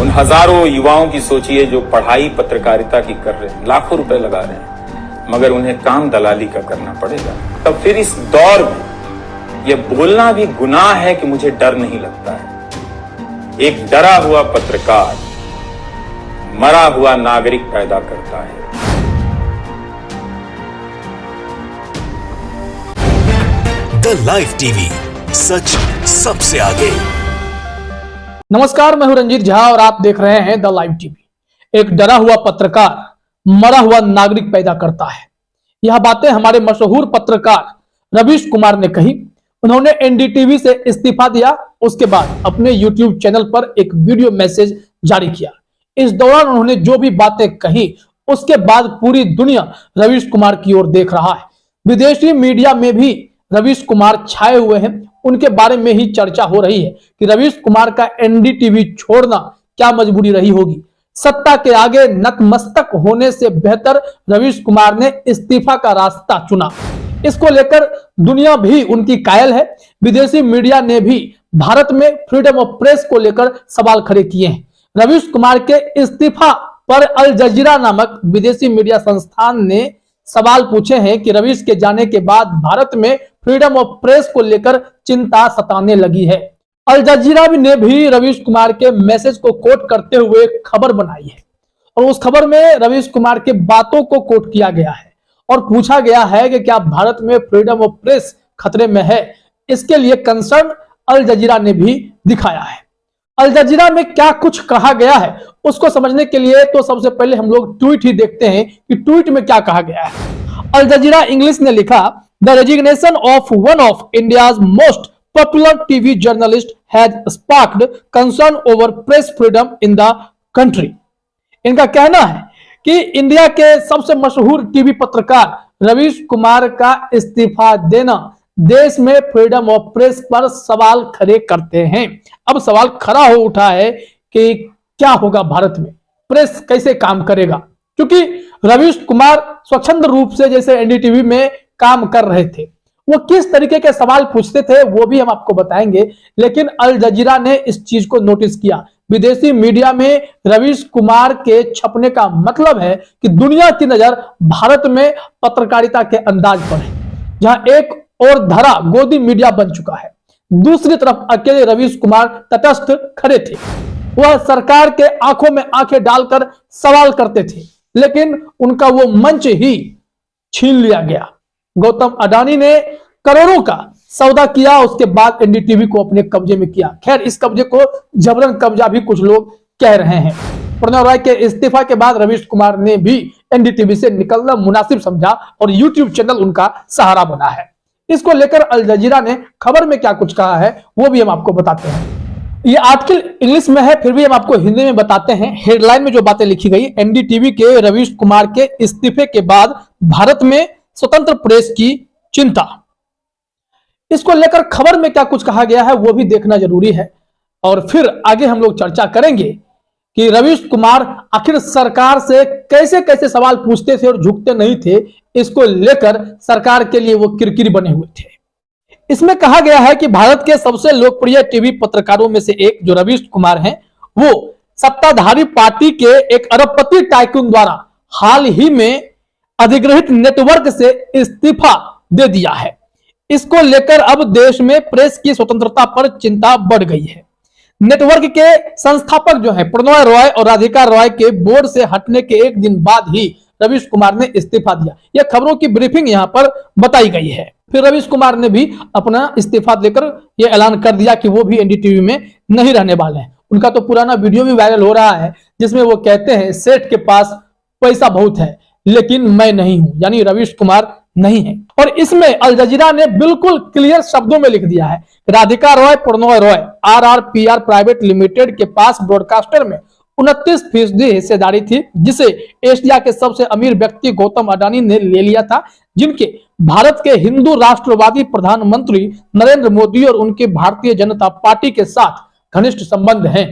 उन हजारों युवाओं की सोचिए जो पढ़ाई पत्रकारिता की कर रहे हैं, लाखों रुपए लगा रहे हैं, मगर उन्हें काम दलाली का करना पड़ेगा। तब फिर इस दौर में यह बोलना भी गुनाह है कि मुझे डर नहीं लगता है। एक डरा हुआ पत्रकार मरा हुआ नागरिक पैदा करता है। द लाइव टीवी, सच सबसे आगे। नमस्कार, मैं हूं रंजीत झा और आप देख रहे हैं द लाइव टीवी। एक डरा हुआ पत्रकार मरा हुआ नागरिक पैदा करता है। यह बातें हमारे मशहूर पत्रकार रवीश कुमार ने कही। उन्होंने एनडीटीवी से इस्तीफा दिया। उसके बाद अपने यूट्यूब चैनल पर एक वीडियो मैसेज जारी किया। इस दौरान उन्होंने जो भी बातें कही, उसके बाद पूरी दुनिया रवीश कुमार की ओर देख रहा है। विदेशी मीडिया में भी रवीश कुमार छाए हुए हैं। उनके बारे में ही चर्चा हो रही है कि रवीश कुमार का एनडीटीवी छोड़ना क्या मजबूरी रही होगी। सत्ता के आगे नतमस्तक होने से बेहतर रवीश कुमार ने इस्तीफा का रास्ता चुना। इसको लेकर दुनिया भी उनकी कायल है। विदेशी मीडिया ने भी भारत में फ्रीडम ऑफ प्रेस को लेकर सवाल खड़े किए हैं। रवीश कुमार के इस्तीफा पर अल जजीरा नामक विदेशी मीडिया संस्थान ने सवाल पूछे हैं कि रवीश के जाने के बाद भारत में फ्रीडम ऑफ प्रेस को लेकर चिंता सताने लगी है। अल जजीरा ने भी रवीश कुमार के मैसेज को कोट करते हुए खबर बनाई है और उस खबर में रवीश कुमार के बातों को कोट किया गया है और पूछा गया है कि क्या भारत में फ्रीडम ऑफ प्रेस खतरे में है। इसके लिए कंसर्न अल जजीरा ने भी दिखाया है। अल जजीरा में क्या कुछ कहा गया है उसको समझने के लिए तो सबसे पहले हम लोग ट्वीट ही देखते हैं कि ट्वीट में क्या कहा गया है। अल जजीरा इंग्लिश ने लिखा, the resignation of one of India's most popular TV journalist has sparked concern over press freedom in the country. इनका कहना है कि इंडिया के सबसे मशहूर टीवी पत्रकार रवीश कुमार का इस्तीफा देना देश में फ्रीडम ऑफ प्रेस पर सवाल खड़े करते हैं। अब सवाल खड़ा हो उठा है कि क्या होगा भारत में, प्रेस कैसे काम करेगा, क्योंकि रवीश कुमार स्वच्छंद रूप से जैसे एनडीटीवी में काम कर रहे थे, वो किस तरीके के सवाल पूछते थे वो भी हम आपको बताएंगे। लेकिन अल जजीरा ने इस चीज को नोटिस किया। विदेशी मीडिया में रवीश कुमार के छपने का मतलब है कि दुनिया की नजर भारत में पत्रकारिता के अंदाज पर है, जहां एक और धरा गोदी मीडिया बन चुका है, दूसरी तरफ अकेले रवीश कुमार तटस्थ खड़े थे। वह सरकार के आंखों में आंखें डालकर सवाल करते थे, लेकिन उनका वो मंच ही छीन लिया गया। गौतम अडानी ने करोड़ों का सौदा किया, उसके बाद एनडीटीवी को अपने कब्जे में किया। खैर, इस कब्जे को जबरन कब्जा भी कुछ लोग कह रहे हैं। प्रणव राय के इस्तीफा के बाद रवीश कुमार ने भी एनडीटीवी से निकलना मुनासिब समझा और यूट्यूब चैनल उनका सहारा बना है। इसको लेकर अल जजीरा ने खबर में क्या कुछ कहा है वो भी हम आपको बताते हैं। ये आर्टिकल इंग्लिश में है, फिर भी हम आपको हिंदी में बताते हैं। हेडलाइन में जो बातें लिखी गई, एनडीटीवी के रवीश कुमार के इस्तीफे के बाद भारत में स्वतंत्र प्रेस की चिंता। इसको लेकर खबर में क्या कुछ कहा गया है वो भी देखना जरूरी है और फिर आगे हम लोग चर्चा करेंगे कि रवीश कुमार आखिर सरकार से कैसे कैसे सवाल पूछते थे और झुकते नहीं थे। इसको लेकर सरकार के लिए वो किरकिरी बने हुए थे। इसमें कहा गया है कि भारत के सबसे लोकप्रिय टीवी पत्रकारों में से एक जो रवीश कुमार हैं, वो सत्ताधारी पार्टी के एक अरबपति टाइकून द्वारा हाल ही में अधिग्रहित नेटवर्क से इस्तीफा दे दिया है। इसको लेकर अब देश में प्रेस की स्वतंत्रता पर चिंता बढ़ गई है। नेटवर्क के संस्थापक जो है प्रणव रॉय और राधिका रॉय के बोर्ड से हटने के एक दिन बाद ही रवीश कुमार ने इस्तीफा दिया। यह खबरों की ब्रीफिंग यहां पर बताई गई है। फिर रवीश कुमार ने भी अपना इस्तीफा देकर यह ऐलान कर दिया कि वो भी एनडीटीवी में नहीं रहने वाले हैं। उनका तो पुराना वीडियो भी वायरल हो रहा है जिसमें वो कहते हैं सेठ के पास पैसा बहुत है लेकिन मैं नहीं हूं, यानी रवीश कुमार नहीं है। और इसमें अल जजीरा ने बिल्कुल क्लियर शब्दों में लिख दिया है, Radhika Roy Pranav Roy RRPR private limited के पास ब्रॉडकास्टर में 29% हिस्सेदारी थी, जिसे एशिया के सबसे अमीर व्यक्ति गौतम अडानी ने ले लिया था, जिनके भारत के हिंदू राष्ट्रवादी प्रधानमंत्री नरेंद्र मोदी और उनके भारतीय जनता पार्टी के साथ घनिष्ठ संबंध हैं।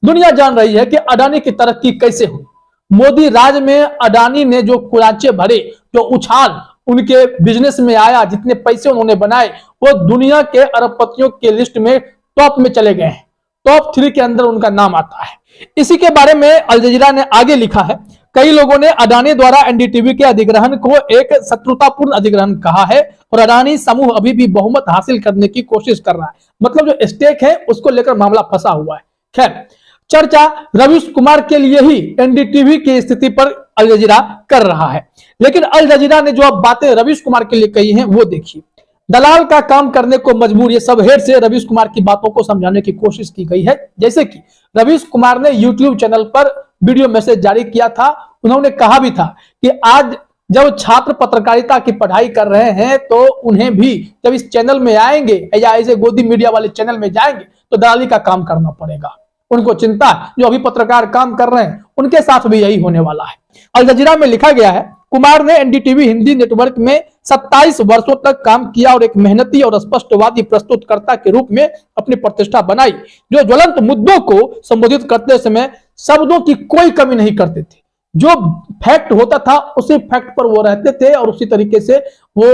दुनिया जान रही है कि अडानी की तरक्की कैसे हुई। मोदी राज में अडानी ने जो कुराचे भरे, जो उछाल उनके बिजनेस में आया, जितने पैसे उन्होंने बनाए, वो दुनिया के अरबपतियों के लिस्ट में टॉप में चले गए हैं। टॉप 3 के अंदर उनका नाम आता है। इसी के बारे में अल जजीरा ने आगे लिखा है, कई लोगों ने अडानी द्वारा एनडीटीवी के अधिग्रहण को एक शत्रुतापूर्ण अधिग्रहण कहा है और अडानी समूह अभी भी बहुमत हासिल करने की कोशिश कर रहा है। मतलब जो स्टेक है उसको लेकर मामला फंसा हुआ है। खैर, चर्चा रवीश कुमार के लिए ही एनडीटीवी की स्थिति पर अल जजीरा कर रहा है, लेकिन अल जजीरा ने जो अब बातें रवीश कुमार के लिए कही हैं वो देखिए। दलाल का काम करने को मजबूर, ये सब हेड से रवीश कुमार की बातों को समझाने की कोशिश की गई है। जैसे कि रवीश कुमार ने यूट्यूब चैनल पर वीडियो मैसेज जारी किया था, उन्होंने कहा भी था कि आज जब छात्र पत्रकारिता की पढ़ाई कर रहे हैं तो उन्हें भी जब इस चैनल में आएंगे या ऐसे गोदी मीडिया वाले चैनल में जाएंगे तो दलाली का काम करना पड़ेगा। उनको चिंता है, जो अभी पत्रकार काम कर रहे हैं उनके साथ भी यही होने वाला है। अल जजीरा में लिखा गया है, कुमार ने एनडीटीवी हिंदी नेटवर्क में 27 वर्षों तक काम किया और एक मेहनती और स्पष्टवादी प्रस्तुतकर्ता के रूप में अपनी प्रतिष्ठा बनाई, जो ज्वलंत मुद्दों को संबोधित करते समय शब्दों की कोई कमी नहीं करते थे। जो फैक्ट होता था उसी फैक्ट पर वो रहते थे और उसी तरीके से वो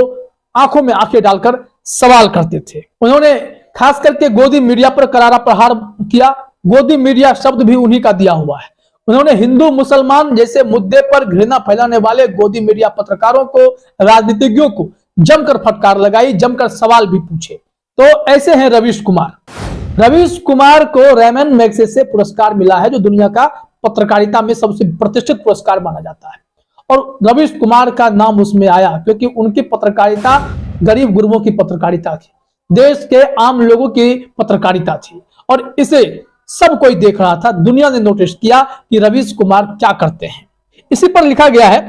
आंखों में आंखें डालकर सवाल करते थे। उन्होंने खास करके गोदी मीडिया पर करारा प्रहार किया। गोदी मीडिया शब्द भी उन्हीं का दिया हुआ है। उन्होंने हिंदू मुसलमान जैसे मुद्दे पर घृणा फैलाने वाले गोदी मीडिया पत्रकारों को, राजनीतिज्ञों को जमकर फटकार लगाई, जमकर सवाल भी पूछे। तो ऐसे हैं रवीश कुमार। रवीश कुमार को रेमन मैग्सेसे पुरस्कार मिला है, जो दुनिया का पत्रकारिता में सबसे प्रतिष्ठित पुरस्कार माना जाता है। और रवीश कुमार का नाम उसमें आया क्योंकि उनकी पत्रकारिता गरीब गुरबों की पत्रकारिता थी, देश के आम लोगों की पत्रकारिता थी और इसे सब कोई देख रहा था। दुनिया ने नोटिस किया कि रवीश कुमार क्या करते हैं। इसी पर लिखा गया है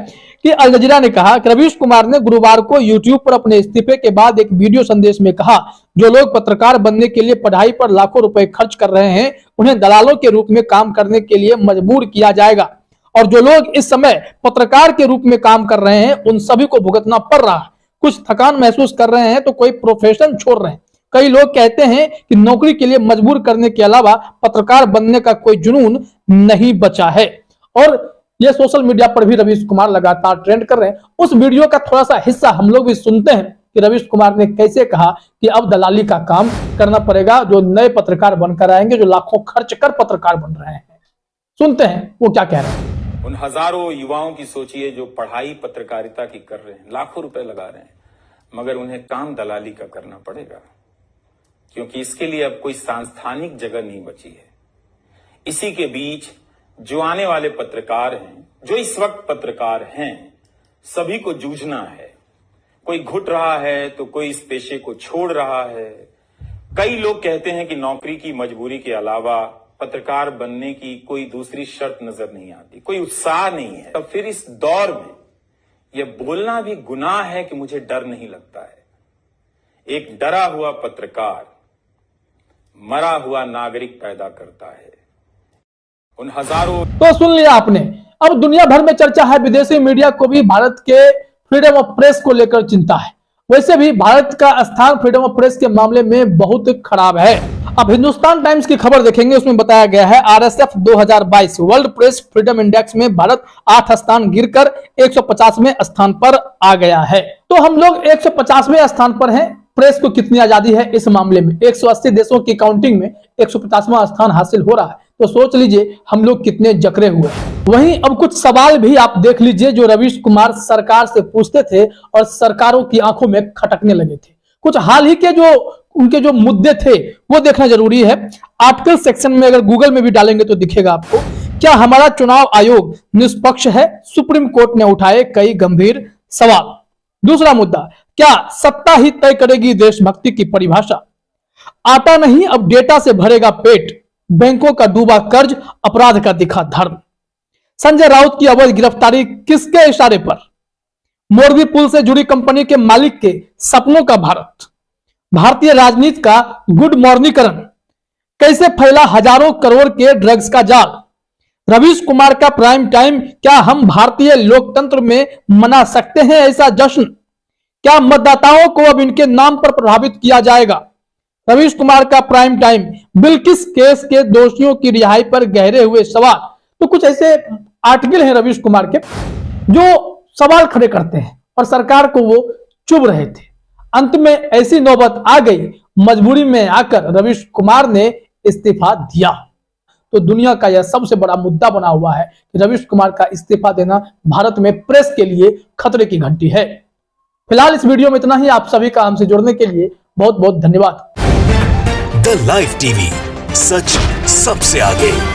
कि अल जजीरा ने कहा कि रवीश कुमार ने गुरुवार को यूट्यूब पर अपने इस्तीफे के बाद एक वीडियो संदेश में कहा, जो लोग पत्रकार बनने के लिए पढ़ाई पर लाखों रुपए खर्च कर रहे हैं उन्हें दलालों के रूप में काम करने के लिए मजबूर किया जाएगा, और जो लोग इस समय पत्रकार के रूप में काम कर रहे हैं उन सभी को भुगतना पड़ रहा है। कुछ थकान महसूस कर रहे हैं तो कोई प्रोफेशन छोड़ रहे हैं। कई लोग कहते हैं कि नौकरी के लिए मजबूर करने के अलावा पत्रकार बनने का कोई जुनून नहीं बचा है। और ये सोशल मीडिया पर भी रवीश कुमार लगातार ट्रेंड कर रहे हैं। उस वीडियो का थोड़ा सा हिस्सा हम लोग भी सुनते हैं कि रवीश कुमार ने कैसे कहा कि अब दलाली का काम करना पड़ेगा, जो नए पत्रकार बनकर आएंगे, जो लाखों खर्च कर पत्रकार बन रहे हैं। सुनते हैं वो क्या कह रहे हैं। उन हजारों युवाओं की सोचिए जो पढ़ाई पत्रकारिता की कर रहे हैं, लाखों रुपए लगा रहे हैं, मगर उन्हें काम दलाली का करना पड़ेगा, क्योंकि इसके लिए अब कोई सांस्थानिक जगह नहीं बची है। इसी के बीच जो आने वाले पत्रकार हैं, जो इस वक्त पत्रकार हैं, सभी को जूझना है। कोई घुट रहा है तो कोई इस पेशे को छोड़ रहा है। कई लोग कहते हैं कि नौकरी की मजबूरी के अलावा पत्रकार बनने की कोई दूसरी शर्त नजर नहीं आती, कोई उत्साह नहीं है। तब फिर इस दौर में यह बोलना भी गुनाह है कि मुझे डर नहीं लगता है। एक डरा हुआ पत्रकार मरा हुआ नागरिक पैदा करता है। उन हजारों तो सुन लिया आपने। अब दुनिया भर में चर्चा है, विदेशी मीडिया को भी भारत के फ्रीडम ऑफ प्रेस को लेकर चिंता है। वैसे भी भारत का स्थान फ्रीडम ऑफ प्रेस के मामले में बहुत खराब है। अब हिंदुस्तान टाइम्स की खबर देखेंगे, उसमें बताया गया है RSF 2022 world press freedom index में भारत 8 स्थान गिरकर 150वें स्थान पर आ गया है। तो हम लोग 150वें स्थान पर हैं। प्रेस को कितनी आजादी है इस मामले में? 180 देशों की काउंटिंग में 150वां स्थान हासिल हो रहा है, तो सोच लीजिए हम लोग कितने जकरे हुए हैं। वहीं अब कुछ सवाल भी आप देख लीजिए जो रवीश कुमार सरकार से पूछते थे और सरकारों की आंखों में खटकने लगे थे। कुछ हाल ही के जो उनके जो मुद्दे थे वो देखना जरूरी है। आर्टिकल सेक्शन में अगर गूगल में भी डालेंगे तो दिखेगा आपको। क्या हमारा चुनाव आयोग निष्पक्ष है? सुप्रीम कोर्ट ने उठाए कई गंभीर सवाल। दूसरा मुद्दा, क्या सत्ता ही तय करेगी देशभक्ति की परिभाषा? आटा नहीं अब डेटा से भरेगा पेट, बैंकों का डूबा कर्ज, अपराध का दिखा धर्म। संजय राउत की अवैध गिरफ्तारी किसके इशारे पर? मोरबी पुल से जुड़ी कंपनी के मालिक के सपनों का भारत। भारतीय राजनीति का गुड मॉर्निंगकरण। कैसे फैला हजारों करोड़ के ड्रग्स का जाल? रवीश कुमार का प्राइम टाइम, क्या हम भारतीय लोकतंत्र में मना सकते हैं ऐसा जश्न? क्या मतदाताओं को अब इनके नाम पर प्रभावित किया जाएगा? रवीश कुमार का प्राइम टाइम, बिल्किस केस के दोषियों की रिहाई पर गहरे हुए सवाल। तो कुछ ऐसे आर्टिकल हैं रवीश कुमार के जो सवाल खड़े करते हैं और सरकार को वो चुभ रहे थे। अंत में ऐसी नौबत आ गई, मजबूरी में आकर रवीश कुमार ने इस्तीफा दिया। तो दुनिया का यह सबसे बड़ा मुद्दा बना हुआ है कि रवीश कुमार का इस्तीफा देना भारत में प्रेस के लिए खतरे की घंटी है। फिलहाल इस वीडियो में इतना ही। आप सभी का हमसे जुड़ने के लिए बहुत बहुत धन्यवाद। द लाइव टीवी, सच सबसे आगे।